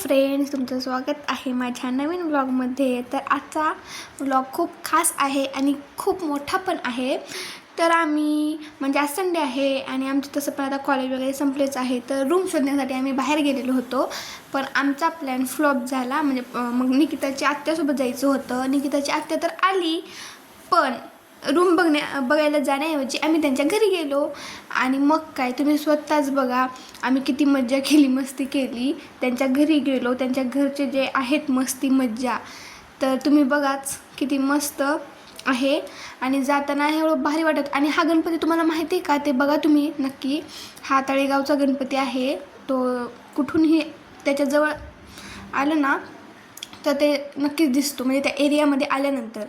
Friends, तुमचं स्वागत आहे माझ्या नवीन व्लॉगमध्ये. तर आजचा व्लॉग खूप खास आहे आणि खूप मोठा पण आहे. तर आम्ही म्हणजे आज संडे आहे आणि आमचं तसं पण आता कॉलेज वगैरे संपलेच आहे. तर रूम शोधण्यासाठी आम्ही बाहेर गेलेलो होतो, पण आमचा प्लॅन फ्लॉप झाला. म्हणजे मग निकिताची आत्यासोबत जायचं होतं. निकिताची आत्या तर आली, पण रूम बघायला जाण्याऐवजी आम्ही त्यांच्या घरी गेलो. आणि मग काय, तुम्ही स्वतःच बघा आम्ही किती मज्जा केली, मस्ती केली. त्यांच्या घरी गेलो, त्यांच्या घरचे जे आहेत मस्ती मज्जा, तर तुम्ही बघाच किती मस्त आहे. आणि जाताना एवढं भारी वाटत. आणि हा गणपती तुम्हाला माहिती आहे का, ते बघा तुम्ही नक्की. हा तळेगावचा गणपती आहे. तो कुठूनही त्याच्याजवळ आलं ना तर ते नक्कीच दिसतो, म्हणजे त्या एरियामध्ये आल्यानंतर.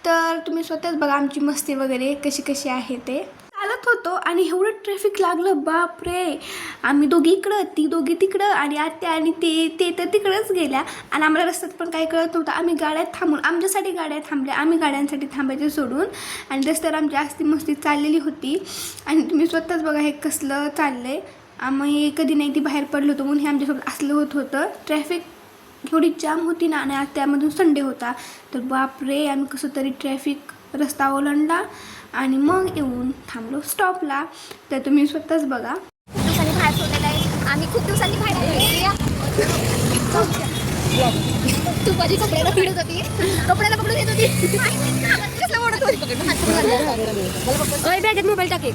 तर तुम्ही स्वतःच बघा आमची मस्ती वगैरे कशी कशी आहे. ते चालत होतो आणि एवढं ट्रॅफिक लागलं, बाप रे. आम्ही दोघी इकडं, ती दोघी तिकडं, आणि आत्या आणि ते तर तिकडंच गेल्या. आणि आम्हाला रस्त्यात पण काही कळत नव्हतं. आम्ही गाड्यात थांबून, आमच्यासाठी गाड्या थांबल्या, आम्ही गाड्यांसाठी थांबायचे सोडून. आणि रस्त्यावर आमची आस्ती मस्ती चाललेली होती. आणि तुम्ही स्वतःच बघा हे कसलं चाललं आहे. आम्ही कधी नाही ती बाहेर पडलो होतो म्हणून हे आमच्यासोबत असलं होतं. ट्रॅफिक एवढी जाम होती ना, आणि त्यामधून संडे होता. तर बाप रे, आम्ही कसं तरी ट्रॅफिक रस्ता ओलांडला आणि मग येऊन थांबलो स्टॉपला. तर तुम्ही स्वतःच बघा. खूप दिवसांनी बाहेर सोडलेला आहे. आम्ही खूप दिवसांनी बाहेर तू माझी कपड्याला फिरत होती, कपड्याला पकडून येत होती. कसलं ओढत होती. बॅगेत मोबाईल टाके.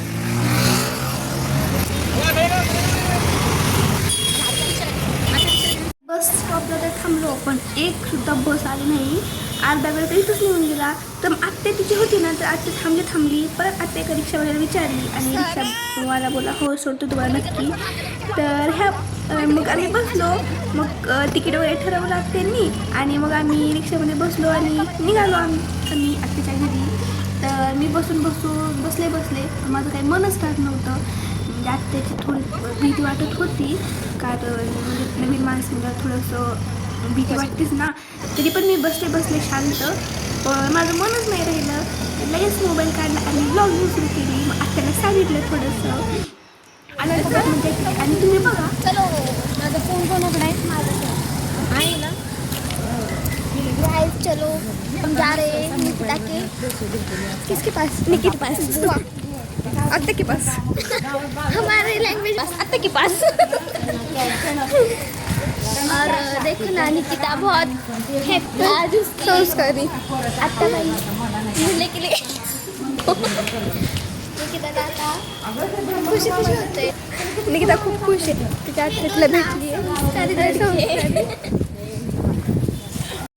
बस स्टॉपला तर थांबलो, पण एक सुद्धा बस आली नाही. अर्धा वेळ तर इथंच निघून गेला. तर आत्या तिची होती ना, तर आत्या थांबली. परत आत्या एका रिक्षावाल्याला विचारली आणि रिक्षावाला बोला हो सोडतो तुम्हाला नक्की. तर ह्या मग आम्ही बसलो. मग तिकीट वगैरे ठरवलं आत्यांनी आणि मग आम्ही रिक्षामध्ये बसलो आणि निघालो आम्ही आत्याच्या घरी. तर मी बसले माझं काही मनच राहत नव्हतं. म्हणजे आत्याची थोडी भीती वाटत होती, कारण म्हणजे नवीन माणसं म्हणजे थोडंसं भीती वाटतेच ना. तरी पण मी बसले शांत. पण माझं मनच नाही राहिलं. लगेच मोबाईल काढला आणि ब्लॉगिंग सुरू केली. मग आत्याला सांगितलं थोडंसं आनंदात म्हणजे. आणि तुम्ही बघा, चलो माझा फोन कोणाकडे आहे? माझं आहे ना. चलो हम जा रहे हैं निकिता के, किसके पास? निकी के पास, आत्या के पास. हमारे लैंग्वेज अत्ते के पास. और देखो ना निकिता बहुत हैप्पी आज संस्कारी अत्ता भाई मिलने के लिए. निकिता दादा खुशी होते. निकिता खूप खुश आहे, तिच्या आत्याला भेटली आहे.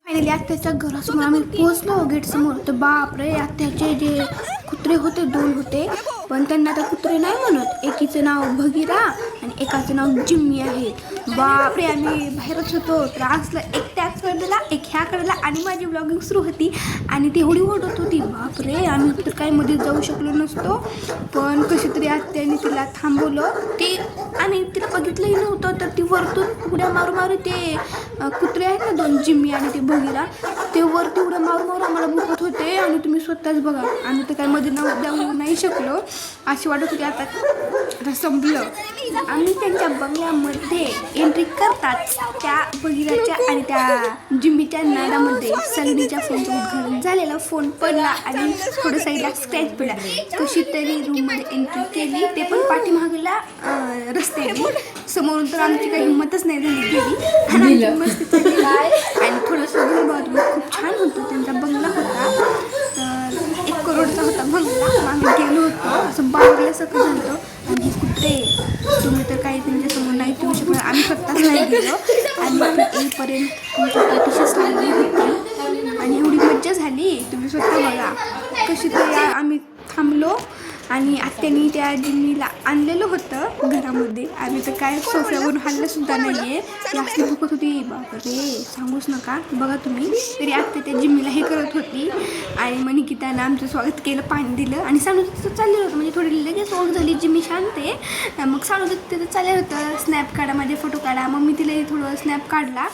फायनली आत्याच्या घरासमोर आम्ही पोहोचलो, गेटसमोर. तर बापरे, आत्याचे जे कुत्रे होते 2 होते, पण त्यांना आता कुत्रे नाही म्हणत. एकीचं नाव भगीरा आणि एकाचं नाव जिम्मी आहे. बापरे, आम्ही बाहेरच होतो. तर असलं एक त्याच कडेला, एक ह्या कडेला, आणि माझी ब्लॉगिंग सुरू होती आणि ती एवढी ओढत होती. बापरे, आम्ही तर काही मध्ये जाऊ शकलो नसतो. पण कशी तरी आत्याने तिला थांबवलं. ती आणि तिला बघितलंही नव्हतं, तर ती वरतून उड्या मारू ते कुत्रे आहेत ना 2, जिम्मी आणि ते भगीरा, ते वरती उड्या मारू आम्हाला बघत होते. आणि तुम्ही स्वतःच बघा, आम्ही तर काही मध्ये जाऊ नाही शकलो. अशी वाटत होती आता संपलं. आम्ही त्यांच्या बंगल्यामध्ये एंट्री करतात त्या भगीराच्या आणि त्या जिम्मीच्या नादामध्ये सगळीच्या फोनचं उद्घाटन झालेलं. फोन पडला आणि थोडं साईडला स्क्रॅच पडला. कशी तरी रूममध्ये एंट्री केली, ते पण पाठीमागला रस्त्याने. समोरून तर आमची काही हिंमतच नाही झाली गेली. आणि आमची मस्ती चालली. आणि थोडंसं घर खूप छान होतं. त्यांचा बंगला होता, तर 1 करोडचा होता बंगला. आम्ही गेलो होतो, असं बागल्यासारखं झालं होतं. आणि हे कुत्रे, तुम्ही तर काही त्यांच्यासमोर नाही ठेवू शकणार. आम्ही स्वतःच नाही गेलो आणि येईपर्यंत आमच्या पाठीशीच लागली होती. आणि एवढी मज्जा झाली, तुम्ही स्वतः बघा. कशी तरी आम्ही थांबलो आणि आत्याने त्या जिम्मीला आणलेलं होतं घरामध्ये. आम्ही तर काय सोफ्यावरून हल्लंसुद्धा नाही आहे. ती असली भुकत होती, बापरे सांगूच नका. बघा तुम्ही, तरी आत्या त्या जिम्मीला हे करत होती. आणि मग निकितानं आमचं स्वागत केलं, पाणी दिलं आणि सांगत चाललेलं होतं. म्हणजे थोडी लगेच ओळख झाली, जिम्मी शांत आहे. मग सांगत तिथं चाललेलं होतं स्नॅप काढा, माझे फोटो काढा. मग मी तिला थोडं स्नॅप काढला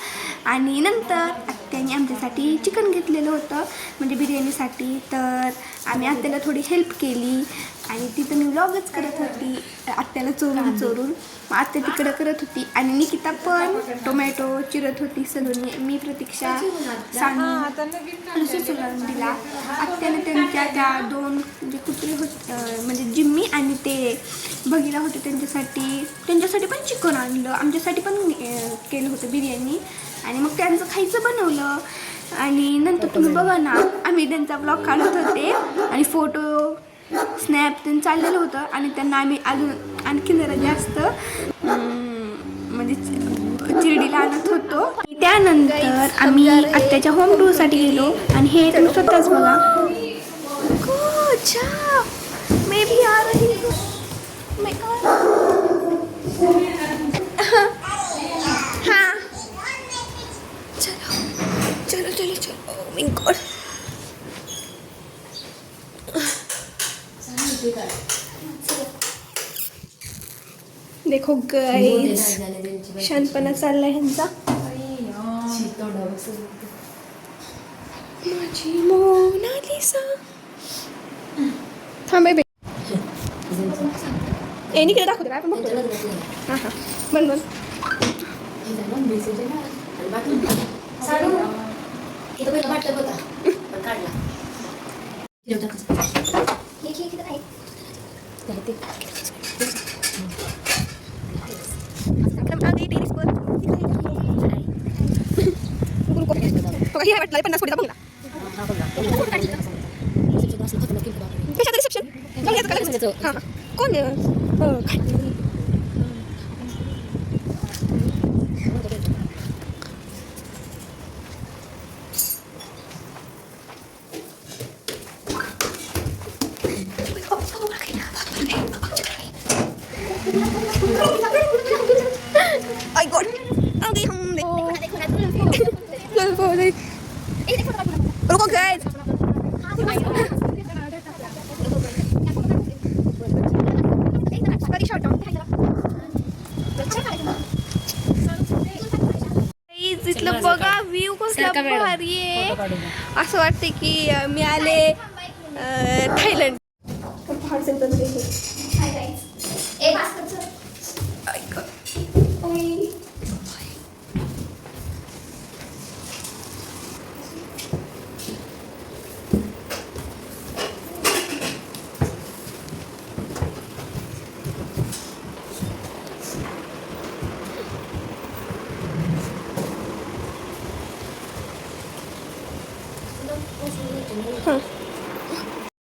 आणि नंतर आत्याने आमच्यासाठी चिकन घेतलेलं होतं म्हणजे बिर्याणीसाठी. तर आम्ही आत्याला थोडी हेल्प केली आणि तिथं मी व्लॉगच करत होती आत्याला चोरून चोरून. मग आत्या तिकडं करत होती आणि निकिता पण टोमॅटो चिरत होती सलून. मी प्रतीक्षा सानू सुचवून दिला. आत्याने त्यांच्या त्या 2 जे कुत्रे होते म्हणजे जिम्मी आणि ते भगीरा होते त्यांच्यासाठी पण चिकन आणलं. आमच्यासाठी पण केलं होतं बिर्याणी आणि मग त्यांचं खायचं बनवलं. आणि नंतर तुम्ही बघा ना आम्ही त्यांचा ब्लॉग काढत होते आणि फोटो स्नॅप त्यांनी चाललेलं होतं आणि त्यांना आम्ही अजून आणखी जरा जास्त म्हणजे चिरडीला आणत होतो. त्यानंतर आम्ही आत्याच्या होम टूरसाठी गेलो आणि हे तुम्ही स्वतःच बघा. मे भी आ रही हूँ. हाँ चलो चलो चलो चलो. Oh my God. देखो गाइस शानपणा चाललाय ह्यांचा. माझी मोनालिसा. थांब बाई इकडे दाखवते काय आपण बघतो. हां हां बन बन. वाटलं 50 कोटीचा बंगला. कशाचं रिसेप्शन हां कोण आई गॉड आगे हम रुको गाइस. इथलं बघा व्ह्यू कसला भारी आहे. असं वाटतं की मी आले थायलंड.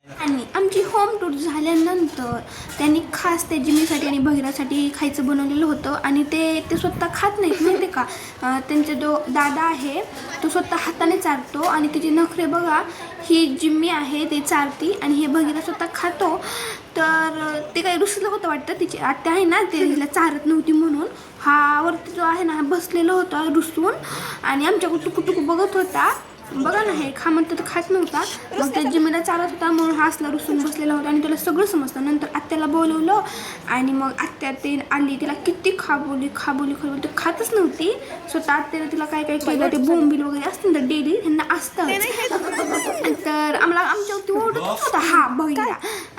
आणि आमची होम टूर झाल्यानंतर त्यांनी खास त्या जिमीसाठी आणि भगीरासाठी खायचं बनवलेलं होतं आणि ते स्वतः खात नाहीत माहिती का. त्यांचा जो दादा आहे तो स्वतः हाताने चारतो आणि त्याची नखरे बघा. ही जिम्मी आहे ते चारती आणि हे भगीरा स्वतः खातो. तर ते काही रुसलं होतं वाटतं. तिची आत्या आहे ना ते हिला चारत नव्हती म्हणून हा वरती जो आहे ना हा बसलेला होता रुसून आणि आमच्याकडे टुकू बघत होता. बघा ना हे खा म्हणतं तर खात नव्हता. मग त्या जिम्मीला चालत होता म्हणून हा असला रुसून बसलेला होता आणि त्याला सगळं समजतं. नंतर आत्याला बोलवलं आणि मग आत्या ते आली तिला किती खाबोली ते खातच नव्हती. स्वतः आत्याला तिला काय केलं ते बोंबील वगैरे असतं ना डेली त्यांना असतं. तर आमच्यावरती ओढत होता हा बघितला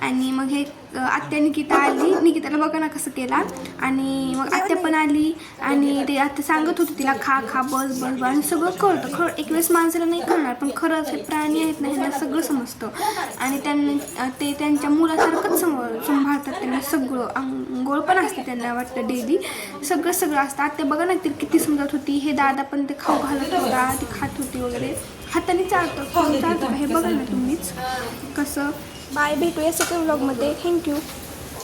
आणि मग हे आत्या निकिताला बघा ना कसं केला. आणि मग आत्या पण आली आणि ते आत्या सांगत होती तिला खा बस आणि सगळं कळतं. एक वेळेस माणसाला नाही कळणार पण खरंच हे प्राणी आहेत ना ह्यांना सगळं समजतं आणि त्यांना ते त्यांच्या मुलासारखंच सांभाळतात. त्यांना सगळं आंघोळ पण असते त्यांना वाटतं डेली सगळं असतं. आत्या बघा ना ती किती समजत होती. हे दादा पण ते खाऊ घालत होता ती खात होती वगैरे हाताने चालतं हे बघा ना तुम्हीच कसं. बाय भेटूया सगळ्या व्लॉगमध्ये. थँक्यू.